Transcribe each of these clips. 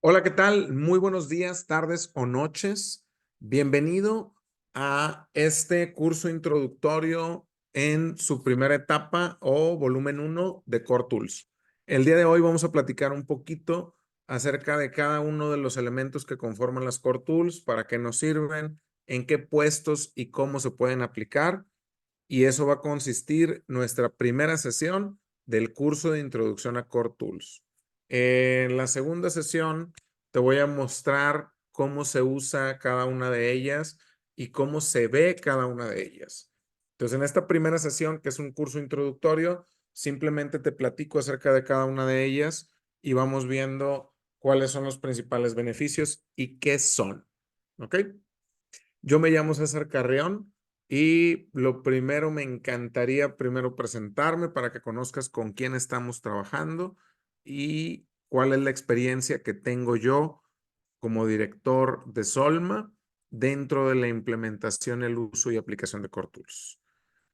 Hola, ¿qué tal? Muy buenos días, tardes o noches. Bienvenido a este curso introductorio en su primera etapa o volumen 1 de Core Tools. El día de hoy vamos a platicar un poquito acerca de cada uno de los elementos que conforman las Core Tools, para qué nos sirven, en qué puestos y cómo se pueden aplicar. Y eso va a consistir nuestra primera sesión del curso de introducción a Core Tools. En la segunda sesión te voy a mostrar cómo se usa cada una de ellas y cómo se ve cada una de ellas. Entonces, en esta primera sesión, que es un curso introductorio, simplemente te platico acerca de cada una de ellas y vamos viendo cuáles son los principales beneficios y qué son. ¿Ok? Yo me llamo César Carrión y lo primero, me encantaría primero presentarme para que conozcas con quién estamos trabajando y cuál es la experiencia que tengo yo como director de Solma dentro de la implementación, el uso y aplicación de Core Tools.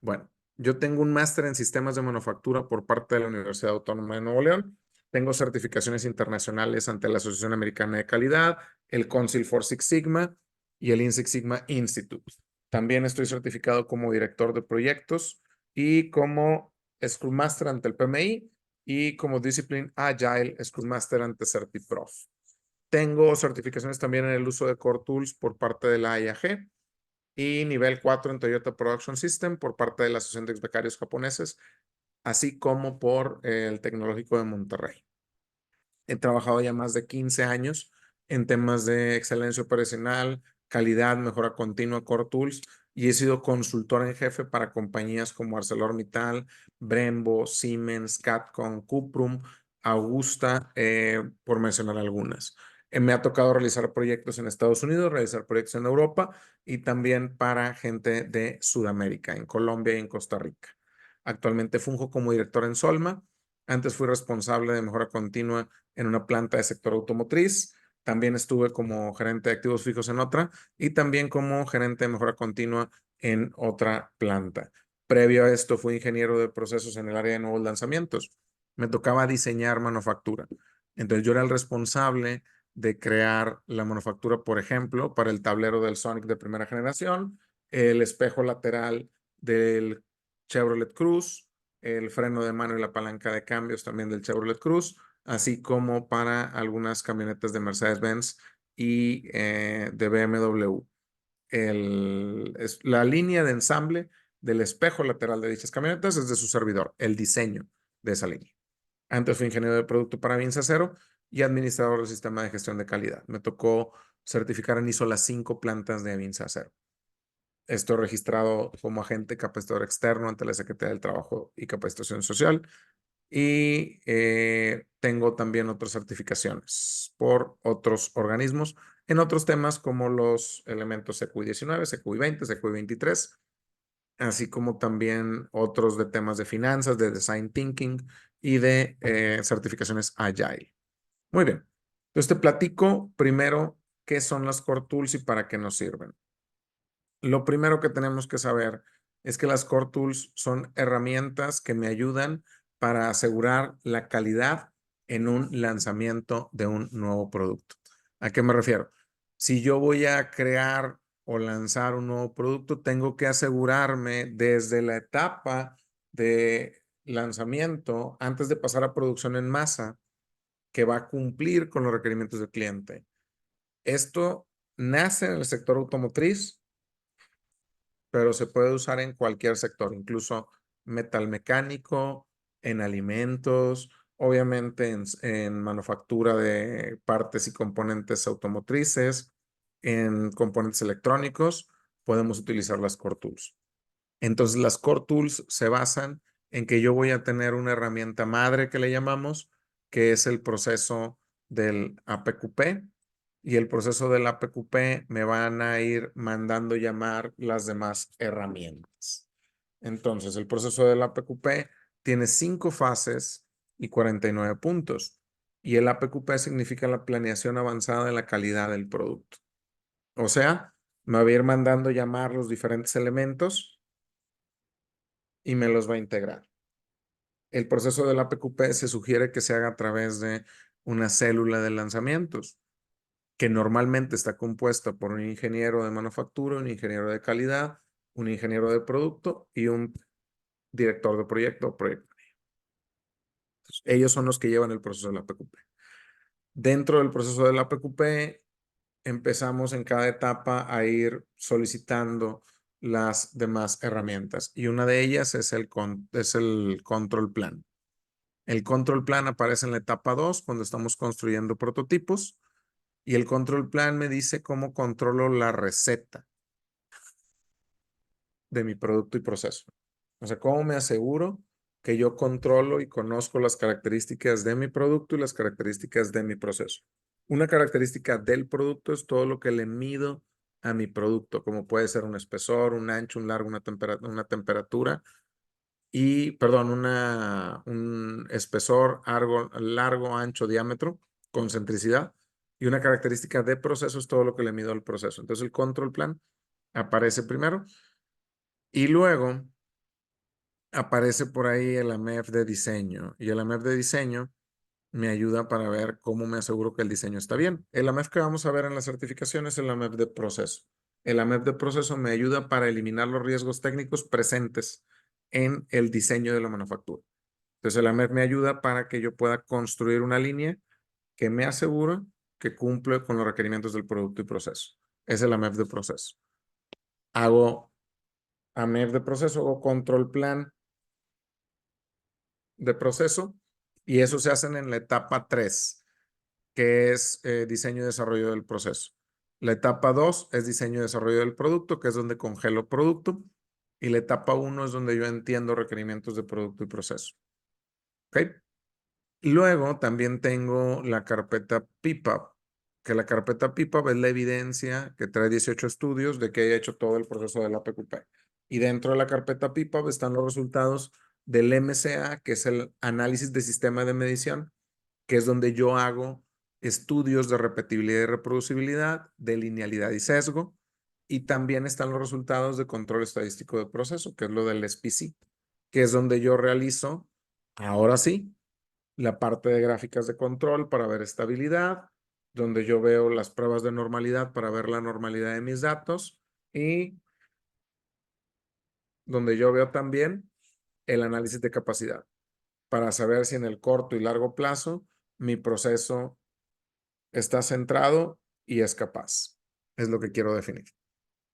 Bueno, yo tengo un máster en sistemas de manufactura por parte de la Universidad Autónoma de Nuevo León. Tengo certificaciones internacionales ante la Asociación Americana de Calidad, el Council for Six Sigma y el Lean Six Sigma Institute. También estoy certificado como director de proyectos y como Scrum Master ante el PMI y como Discipline Agile Scrum Master ante CertiProf. Tengo certificaciones también en el uso de Core Tools por parte de la IAG y nivel 4 en Toyota Production System por parte de la Asociación de Becarios Japoneses, así como por el Tecnológico de Monterrey. He trabajado ya más de 15 años en temas de excelencia operacional, calidad, mejora continua, Core Tools, y he sido consultor en jefe para compañías como ArcelorMittal, Brembo, Siemens, Capcom, Cuprum, Augusta, por mencionar algunas. Me ha tocado realizar proyectos en Estados Unidos, realizar proyectos en Europa y también para gente de Sudamérica, en Colombia y en Costa Rica. Actualmente funjo como director en Solma. Antes fui responsable de mejora continua en una planta de sector automotriz. También estuve como gerente de activos fijos en otra y también como gerente de mejora continua en otra planta. Previo a esto fui ingeniero de procesos en el área de nuevos lanzamientos. Me tocaba diseñar manufactura. Entonces yo era el responsable de crear la manufactura, por ejemplo, para el tablero del Sonic de primera generación, el espejo lateral del Chevrolet Cruze, el freno de mano y la palanca de cambios también del Chevrolet Cruze, así como para algunas camionetas de Mercedes-Benz y de BMW. La línea de ensamble del espejo lateral de dichas camionetas es de su servidor, el diseño de esa línea. Antes fui ingeniero de producto para Vinci Acero y administrador del sistema de gestión de calidad. Me tocó certificar en ISO las 5 plantas de Vinci Acero. Estoy registrado como agente capacitador externo ante la Secretaría del Trabajo y Capacitación Social y tengo también otras certificaciones por otros organismos en otros temas como los elementos CQI-19, CQI-20, CQI-23, así como también otros de temas de finanzas, de design thinking y de certificaciones Agile. Muy bien. Entonces te platico primero qué son las Core Tools y para qué nos sirven. Lo primero que tenemos que saber es que las Core Tools son herramientas que me ayudan para asegurar la calidad en un lanzamiento de un nuevo producto. ¿A qué me refiero? Si yo voy a crear o lanzar un nuevo producto, tengo que asegurarme desde la etapa de lanzamiento, antes de pasar a producción en masa, que va a cumplir con los requerimientos del cliente. Esto nace en el sector automotriz, pero se puede usar en cualquier sector, incluso metalmecánico, en alimentos, obviamente en manufactura de partes y componentes automotrices, en componentes electrónicos, podemos utilizar las Core Tools. Entonces, las Core Tools se basan en que yo voy a tener una herramienta madre que le llamamos, que es el proceso del APQP, y el proceso del APQP me van a ir mandando llamar las demás herramientas. Entonces, el proceso del APQP tiene 5 fases y 49 puntos. Y el APQP significa la planeación avanzada de la calidad del producto. O sea, me va a ir mandando llamar los diferentes elementos y me los va a integrar. El proceso del APQP se sugiere que se haga a través de una célula de lanzamientos, que normalmente está compuesta por un ingeniero de manufactura, un ingeniero de calidad, un ingeniero de producto y un director de proyecto o proyecto. Ellos son los que llevan el proceso de la PQP. Dentro del proceso de la PQP, empezamos en cada etapa a ir solicitando las demás herramientas y una de ellas es el control plan. El control plan aparece en la etapa 2 cuando estamos construyendo prototipos y el control plan me dice cómo controlo la receta de mi producto y proceso. O sea, cómo me aseguro que yo controlo y conozco las características de mi producto y las características de mi proceso. Una característica del producto es todo lo que le mido a mi producto, como puede ser un espesor, un ancho, un largo, una temperatura y, perdón, un espesor, largo, ancho, diámetro, concentricidad. Y una característica de proceso es todo lo que le mido al proceso. Entonces el control plan aparece primero y luego aparece por ahí el AMEF de diseño. Y el AMEF de diseño me ayuda para ver cómo me aseguro que el diseño está bien. El AMEF que vamos a ver en la certificación es el AMEF de proceso. El AMEF de proceso me ayuda para eliminar los riesgos técnicos presentes en el diseño de la manufactura. Entonces el AMEF me ayuda para que yo pueda construir una línea que me asegura que cumple con los requerimientos del producto y proceso. Es el AMEF de proceso. Hago AMEF de proceso o control plan de proceso y eso se hacen en la etapa 3, que es diseño y desarrollo del proceso. La etapa 2 es diseño y desarrollo del producto, que es donde congelo producto. Y la etapa 1 es donde yo entiendo requerimientos de producto y proceso. ¿Ok? Luego también tengo la carpeta PIPAP, que la carpeta PIPAP es la evidencia que trae 18 estudios de que haya hecho todo el proceso de la PQP. Y dentro de la carpeta PIPAP están los resultados del MCA, que es el análisis de sistema de medición, que es donde yo hago estudios de repetibilidad y reproducibilidad, de linealidad y sesgo, y también están los resultados de control estadístico de proceso, que es lo del SPC, que es donde yo realizo, ahora sí, la parte de gráficas de control para ver estabilidad, donde yo veo las pruebas de normalidad para ver la normalidad de mis datos y donde yo veo también el análisis de capacidad para saber si en el corto y largo plazo mi proceso está centrado y es capaz. Es lo que quiero definir.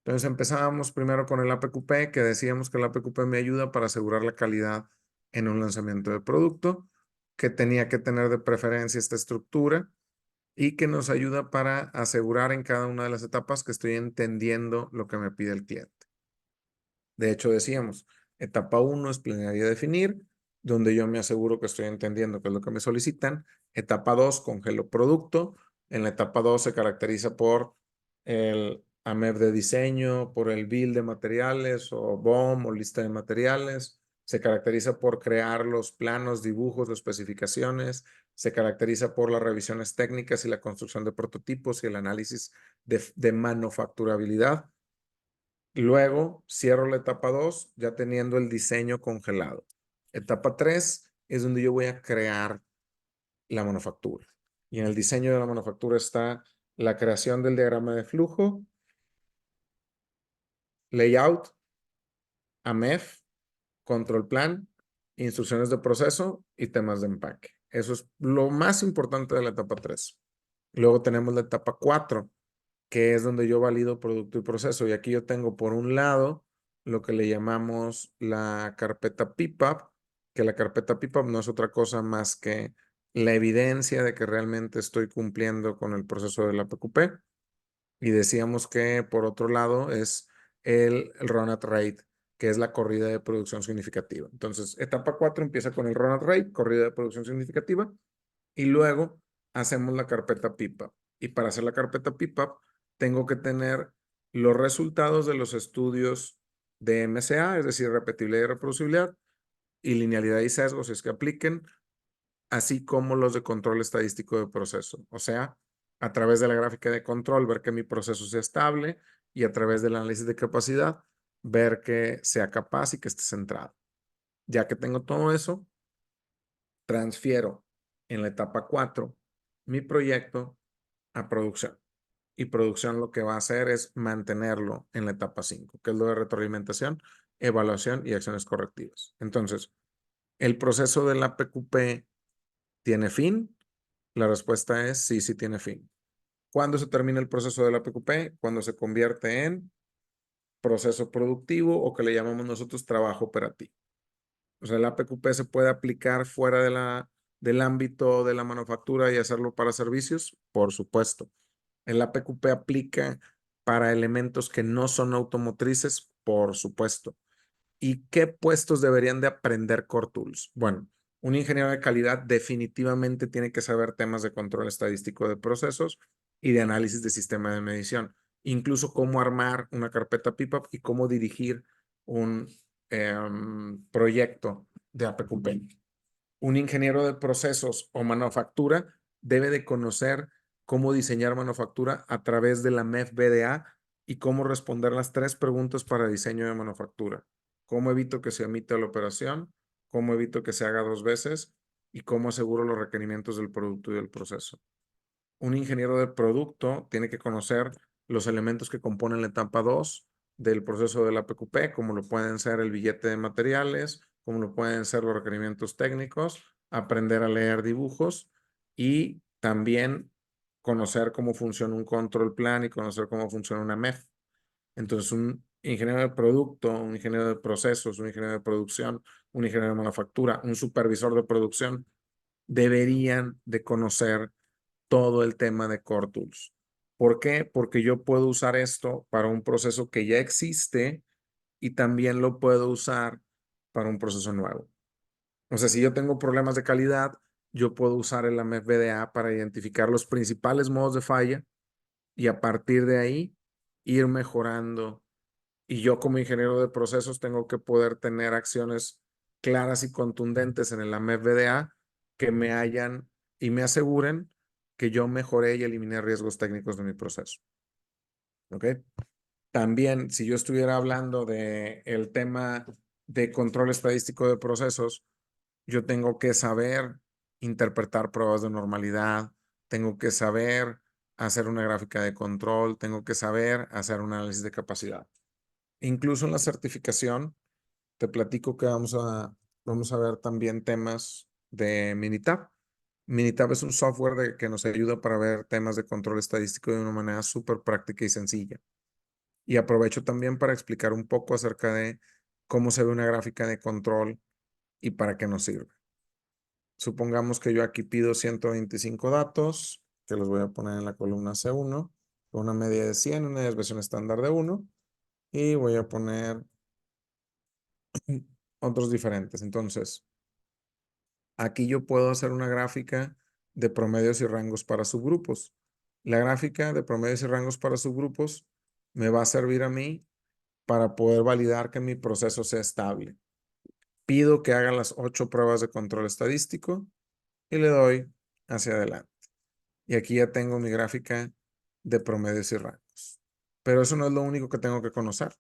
Entonces empezábamos primero con el APQP, que decíamos que el APQP me ayuda para asegurar la calidad en un lanzamiento de producto, que tenía que tener de preferencia esta estructura y que nos ayuda para asegurar en cada una de las etapas que estoy entendiendo lo que me pide el cliente. De hecho, decíamos, etapa 1 es planear y definir, donde yo me aseguro que estoy entendiendo qué es lo que me solicitan. Etapa 2, congelo producto. En la etapa 2 se caracteriza por el AMEF de diseño, por el bill de materiales o BOM o lista de materiales. Se caracteriza por crear los planos, dibujos, o especificaciones. Se caracteriza por las revisiones técnicas y la construcción de prototipos y el análisis de manufacturabilidad. Luego cierro la etapa 2 ya teniendo el diseño congelado. Etapa 3 es donde yo voy a crear la manufactura. Y en el diseño de la manufactura está la creación del diagrama de flujo, layout, AMEF, control plan, instrucciones de proceso y temas de empaque. Eso es lo más importante de la etapa 3. Luego tenemos la etapa 4, que es donde yo valido producto y proceso. Y aquí yo tengo por un lado lo que le llamamos la carpeta PIPAP, que la carpeta PIPAP no es otra cosa más que la evidencia de que realmente estoy cumpliendo con el proceso de la PQP. Y decíamos que por otro lado es el run at rate, que es la corrida de producción significativa. Entonces, etapa 4 empieza con el run at rate, corrida de producción significativa, y luego hacemos la carpeta PIPAP. Y para hacer la carpeta PIPAP, tengo que tener los resultados de los estudios de MCA, es decir, repetibilidad y reproducibilidad, y linealidad y sesgos, si es que apliquen, así como los de control estadístico de proceso. O sea, a través de la gráfica de control, ver que mi proceso sea estable y a través del análisis de capacidad, ver que sea capaz y que esté centrado. Ya que tengo todo eso, transfiero en la etapa 4 mi proyecto a producción. Y producción lo que va a hacer es mantenerlo en la etapa 5, que es lo de retroalimentación, evaluación y acciones correctivas. Entonces, ¿el proceso de la PQP tiene fin? La respuesta es sí, sí tiene fin. ¿Cuándo se termina el proceso de la PQP? Cuando se convierte en proceso productivo o que le llamamos nosotros trabajo operativo. O sea, la PQP se puede aplicar fuera del ámbito de la manufactura y hacerlo para servicios, por supuesto. El APQP aplica para elementos que no son automotrices, por supuesto. ¿Y qué puestos deberían de aprender Core Tools? Bueno, un ingeniero de calidad definitivamente tiene que saber temas de control estadístico de procesos y de análisis de sistema de medición, incluso cómo armar una carpeta PIPAP y cómo dirigir un proyecto de APQP. Un ingeniero de procesos o manufactura debe de conocer cómo diseñar manufactura a través de la MEF-BDA y cómo responder las 3 preguntas para diseño de manufactura. ¿Cómo evito que se omita la operación? ¿Cómo evito que se haga 2 veces? ¿Y cómo aseguro los requerimientos del producto y del proceso? Un ingeniero de producto tiene que conocer los elementos que componen la etapa 2 del proceso de la PQP, como lo pueden ser el billete de materiales, como lo pueden ser los requerimientos técnicos, aprender a leer dibujos y también conocer cómo funciona un control plan y conocer cómo funciona una MEF. Entonces, un ingeniero de producto, un ingeniero de procesos, un ingeniero de producción, un ingeniero de manufactura, un supervisor de producción, deberían de conocer todo el tema de Core Tools. ¿Por qué? Porque yo puedo usar esto para un proceso que ya existe y también lo puedo usar para un proceso nuevo. O sea, si yo tengo problemas de calidad, yo puedo usar el AMEF-BDA para identificar los principales modos de falla y a partir de ahí ir mejorando. Y yo como ingeniero de procesos tengo que poder tener acciones claras y contundentes en el AMEF-BDA que me hayan y me aseguren que yo mejoré y eliminé riesgos técnicos de mi proceso. ¿Ok? También, si yo estuviera hablando de el tema de control estadístico de procesos, yo tengo que saber interpretar pruebas de normalidad, tengo que saber hacer una gráfica de control, tengo que saber hacer un análisis de capacidad. Incluso en la certificación, te platico que vamos a ver también temas de Minitab. Minitab es un software que nos ayuda para ver temas de control estadístico de una manera súper práctica y sencilla. Y aprovecho también para explicar un poco acerca de cómo se ve una gráfica de control y para qué nos sirve. Supongamos que yo aquí pido 125 datos, que los voy a poner en la columna C1, con una media de 100, una desviación estándar de 1, y voy a poner otros diferentes. Entonces, aquí yo puedo hacer una gráfica de promedios y rangos para subgrupos. La gráfica de promedios y rangos para subgrupos me va a servir a mí para poder validar que mi proceso sea estable. Pido que haga las 8 pruebas de control estadístico y le doy hacia adelante. Y aquí ya tengo mi gráfica de promedios y rangos. Pero eso no es lo único que tengo que conocer.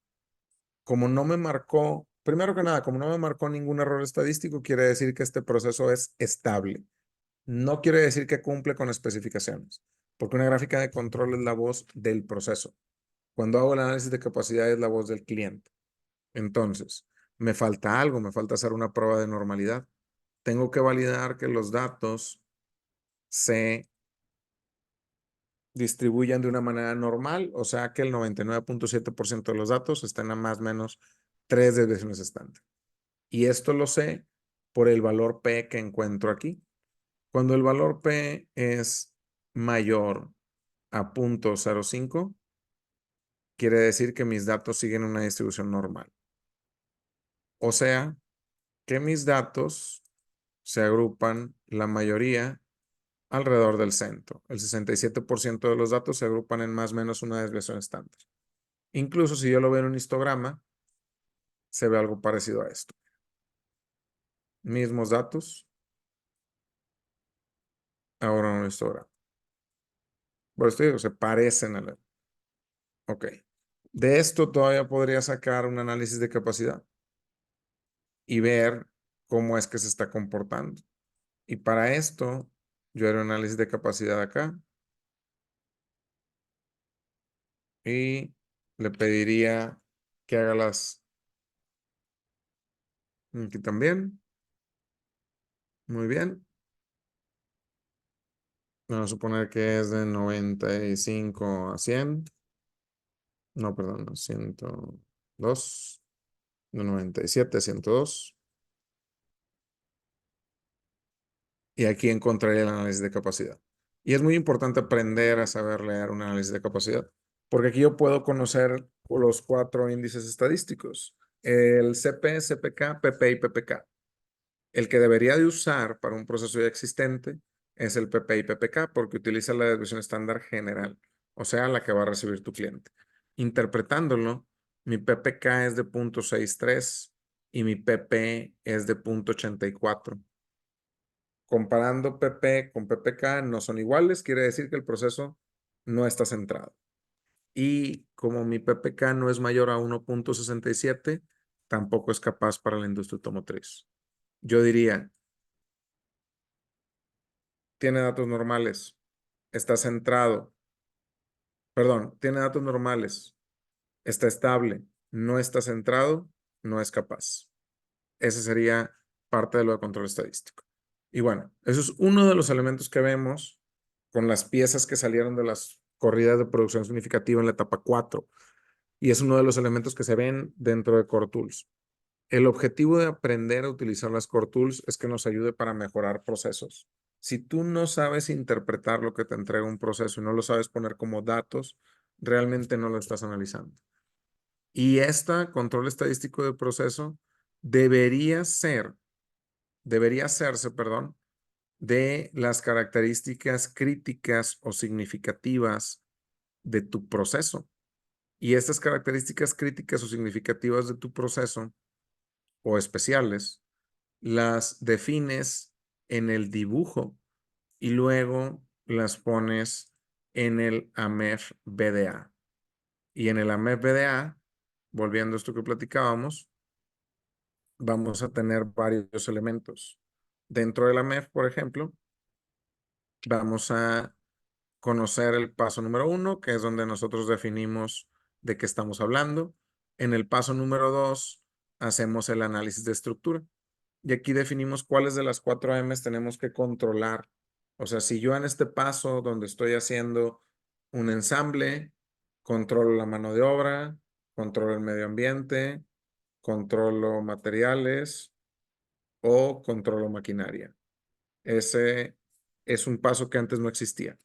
Como no me marcó, primero que nada, como no me marcó ningún error estadístico, quiere decir que este proceso es estable. No quiere decir que cumple con especificaciones, porque una gráfica de control es la voz del proceso. Cuando hago el análisis de capacidad es la voz del cliente. Entonces, me falta algo, me falta hacer una prueba de normalidad. Tengo que validar que los datos se distribuyan de una manera normal, o sea que el 99.7% de los datos estén a más o menos 3 desviaciones estándar. Y esto lo sé por el valor P que encuentro aquí. Cuando el valor P es mayor a 0.05, quiere decir que mis datos siguen una distribución normal. O sea que mis datos se agrupan la mayoría alrededor del centro. El 67% de los datos se agrupan en más o menos una desviación estándar. Incluso si yo lo veo en un histograma, se ve algo parecido a esto. Mismos datos, ahora en un histograma. Por esto digo, se parecen a la... Ok. De esto todavía podría sacar un análisis de capacidad y ver cómo es que se está comportando. Y para esto Yo haría un análisis de capacidad acá. Y le pediría que haga las aquí también. Muy bien. Vamos a suponer que es de 95 a 100. No, perdón, no, 102. De 97 a 102. Y aquí encontraría el análisis de capacidad. Y es muy importante aprender a saber leer un análisis de capacidad, porque aquí yo puedo conocer los 4 índices estadísticos: el CP, CPK, PP y PPK. El que debería de usar para un proceso ya existente es el PP y PPK, porque utiliza la desviación estándar general, o sea, la que va a recibir tu cliente. Interpretándolo, mi PPK es de 0.63 y mi PP es de 0.84. Comparando PP con PPK no son iguales, quiere decir que el proceso no está centrado. Y como mi PPK no es mayor a 1.67, tampoco es capaz para la industria automotriz. Yo diría, tiene datos normales, está centrado, perdón, tiene datos normales, está estable, no está centrado, no es capaz. Ese sería parte de lo de control estadístico. Y bueno, eso es uno de los elementos que vemos con las piezas que salieron de las corridas de producción significativa en la etapa 4. Y es uno de los elementos que se ven dentro de Core Tools. El objetivo de aprender a utilizar las Core Tools es que nos ayude para mejorar procesos. Si tú no sabes interpretar lo que te entrega un proceso y no lo sabes poner como datos, realmente no lo estás analizando. Y este control estadístico de proceso debería hacerse, perdón, de las características críticas o significativas de tu proceso. Y estas características críticas o significativas de tu proceso o especiales las defines en el dibujo y luego las pones en el AMEF BDA. Y en el AMEF BDA, volviendo a esto que platicábamos, vamos a tener varios elementos. Dentro del AMEF, por ejemplo, vamos a conocer el paso número 1, que es donde nosotros definimos de qué estamos hablando. En el paso número 2, hacemos el análisis de estructura. Y aquí definimos cuáles de las 4 M's tenemos que controlar. O sea, si yo en este paso donde estoy haciendo un ensamble, controlo la mano de obra, controlo el medio ambiente, controlo materiales o controlo maquinaria. Ese es un paso que antes no existía.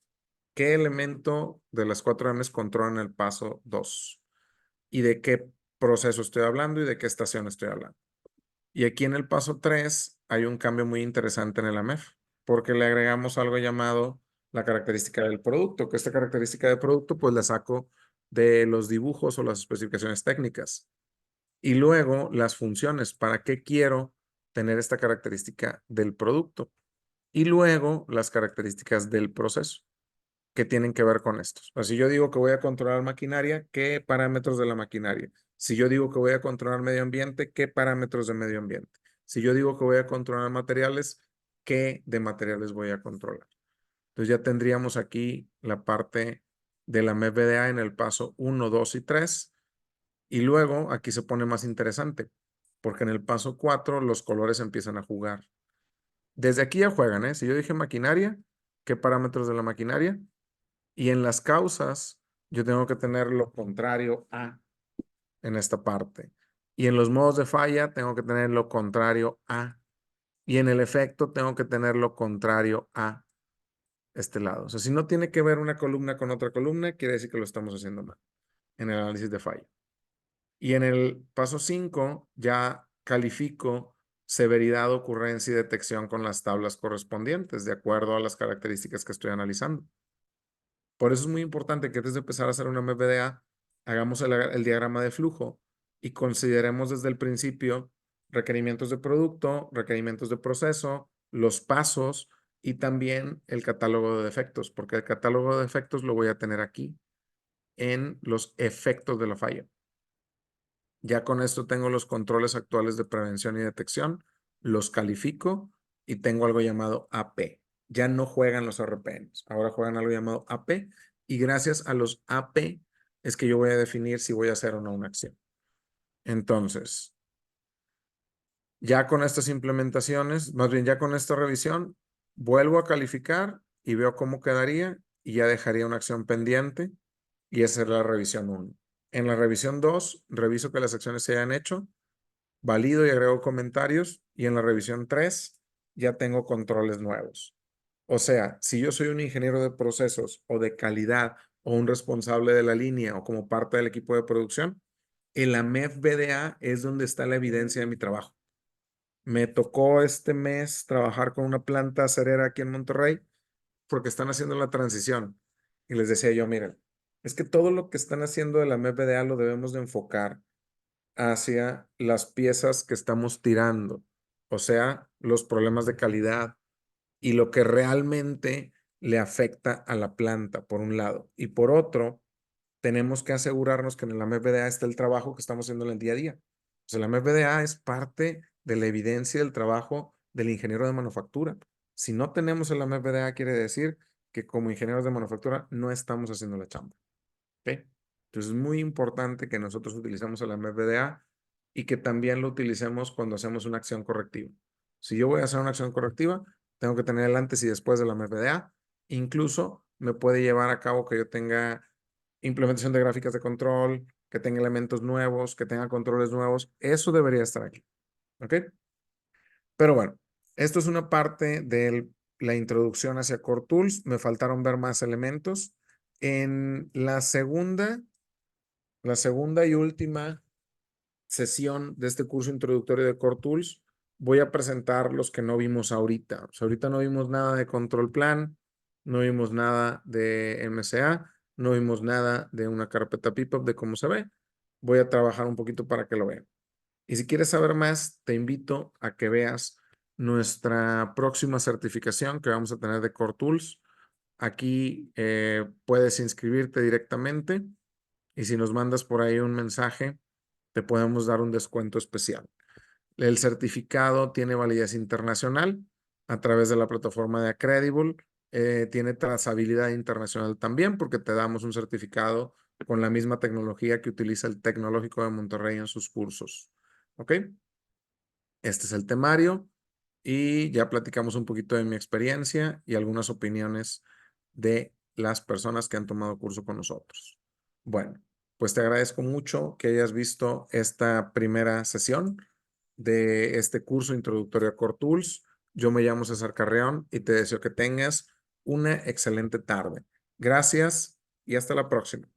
¿Qué elemento de las 4 M's controlan el paso 2? ¿Y de qué proceso estoy hablando y de qué estación estoy hablando? Y aquí en el paso 3 hay un cambio muy interesante en el AMEF, porque le agregamos algo llamado la característica del producto, que esta característica de producto pues la saco de los dibujos o las especificaciones técnicas. Y luego las funciones, ¿para qué quiero tener esta característica del producto? Y luego las características del proceso que tienen que ver con estos. O sea, si yo digo que voy a controlar maquinaria, ¿qué parámetros de la maquinaria? Si yo digo que voy a controlar medio ambiente, ¿qué parámetros de medio ambiente? Si yo digo que voy a controlar materiales, ¿qué de materiales voy a controlar? Entonces ya tendríamos aquí la parte de la MFDA en el paso 1, 2 y 3. Y luego aquí se pone más interesante, porque en el paso 4 los colores empiezan a jugar. Desde aquí ya juegan, ¿eh? Si yo dije maquinaria, ¿qué parámetros de la maquinaria? Y en las causas, yo tengo que tener lo contrario a en esta parte. Y en los modos de falla, tengo que tener lo contrario a. Y en el efecto, tengo que tener lo contrario a este lado. O sea, si no tiene que ver una columna con otra columna, quiere decir que lo estamos haciendo mal en el análisis de falla. Y en el paso 5, ya califico severidad, ocurrencia y detección con las tablas correspondientes, de acuerdo a las características que estoy analizando. Por eso es muy importante que antes de empezar a hacer una MVDA, hagamos el diagrama de flujo y consideremos desde el principio requerimientos de producto, requerimientos de proceso, los pasos y también el catálogo de defectos, porque el catálogo de defectos lo voy a tener aquí en los efectos de la falla. Ya con esto tengo los controles actuales de prevención y detección, los califico y tengo algo llamado AP. ya no juegan los RPMs, ahora juegan algo llamado AP, y gracias a los AP es que yo voy a definir si voy a hacer o no una acción. Entonces, ya con estas implementaciones, más bien ya con esta revisión, vuelvo a calificar y veo cómo quedaría y ya dejaría una acción pendiente y esa es la revisión 1. En la revisión 2, reviso que las acciones se hayan hecho, valido y agrego comentarios y en la revisión 3 ya tengo controles nuevos. O sea, si yo soy un ingeniero de procesos o de calidad o un responsable de la línea o como parte del equipo de producción, el AMEF BDA es donde está la evidencia de mi trabajo. Me tocó este mes trabajar con una planta acerera aquí en Monterrey porque están haciendo la transición. Y les decía yo, miren, es que todo lo que están haciendo de la AMEF BDA lo debemos de enfocar hacia las piezas que estamos tirando, o sea, los problemas de calidad y lo que realmente le afecta a la planta, por un lado. Y por otro, tenemos que asegurarnos que en la MFDA está el trabajo que estamos haciendo en el día a día. O sea, la MFDA es parte de la evidencia del trabajo del ingeniero de manufactura. Si no tenemos el MFDA, quiere decir que como ingenieros de manufactura no estamos haciendo la chamba. ¿Ok? Entonces es muy importante que nosotros utilicemos el MFDA y que también lo utilicemos cuando hacemos una acción correctiva. Si yo voy a hacer una acción correctiva, tengo que tener el antes y después de la MFDA. Incluso me puede llevar a cabo que yo tenga implementación de gráficas de control, que tenga elementos nuevos, que tenga controles nuevos. Eso debería estar aquí. ¿Ok? Pero bueno, esto es una parte de la introducción hacia Core Tools. Me faltaron ver más elementos. En la segunda y última sesión de este curso introductorio de Core Tools, voy a presentar los que no vimos ahorita. O sea, ahorita no vimos nada de control plan, no vimos nada de MCA, no vimos nada de una carpeta PIPOP de cómo se ve. Voy a trabajar un poquito para que lo vean. Y si quieres saber más, te invito a que veas nuestra próxima certificación que vamos a tener de Core Tools. Aquí puedes inscribirte directamente y si nos mandas por ahí un mensaje, te podemos dar un descuento especial. El certificado tiene validez internacional a través de la plataforma de Accredible. Tiene trazabilidad internacional también porque te damos un certificado con la misma tecnología que utiliza el Tecnológico de Monterrey en sus cursos. ¿Ok? Este es el temario y ya platicamos un poquito de mi experiencia y algunas opiniones de las personas que han tomado curso con nosotros. Bueno, pues te agradezco mucho que hayas visto esta primera sesión de este curso introductorio a Core Tools. Yo me llamo César Carreón y te deseo que tengas una excelente tarde. Gracias y hasta la próxima.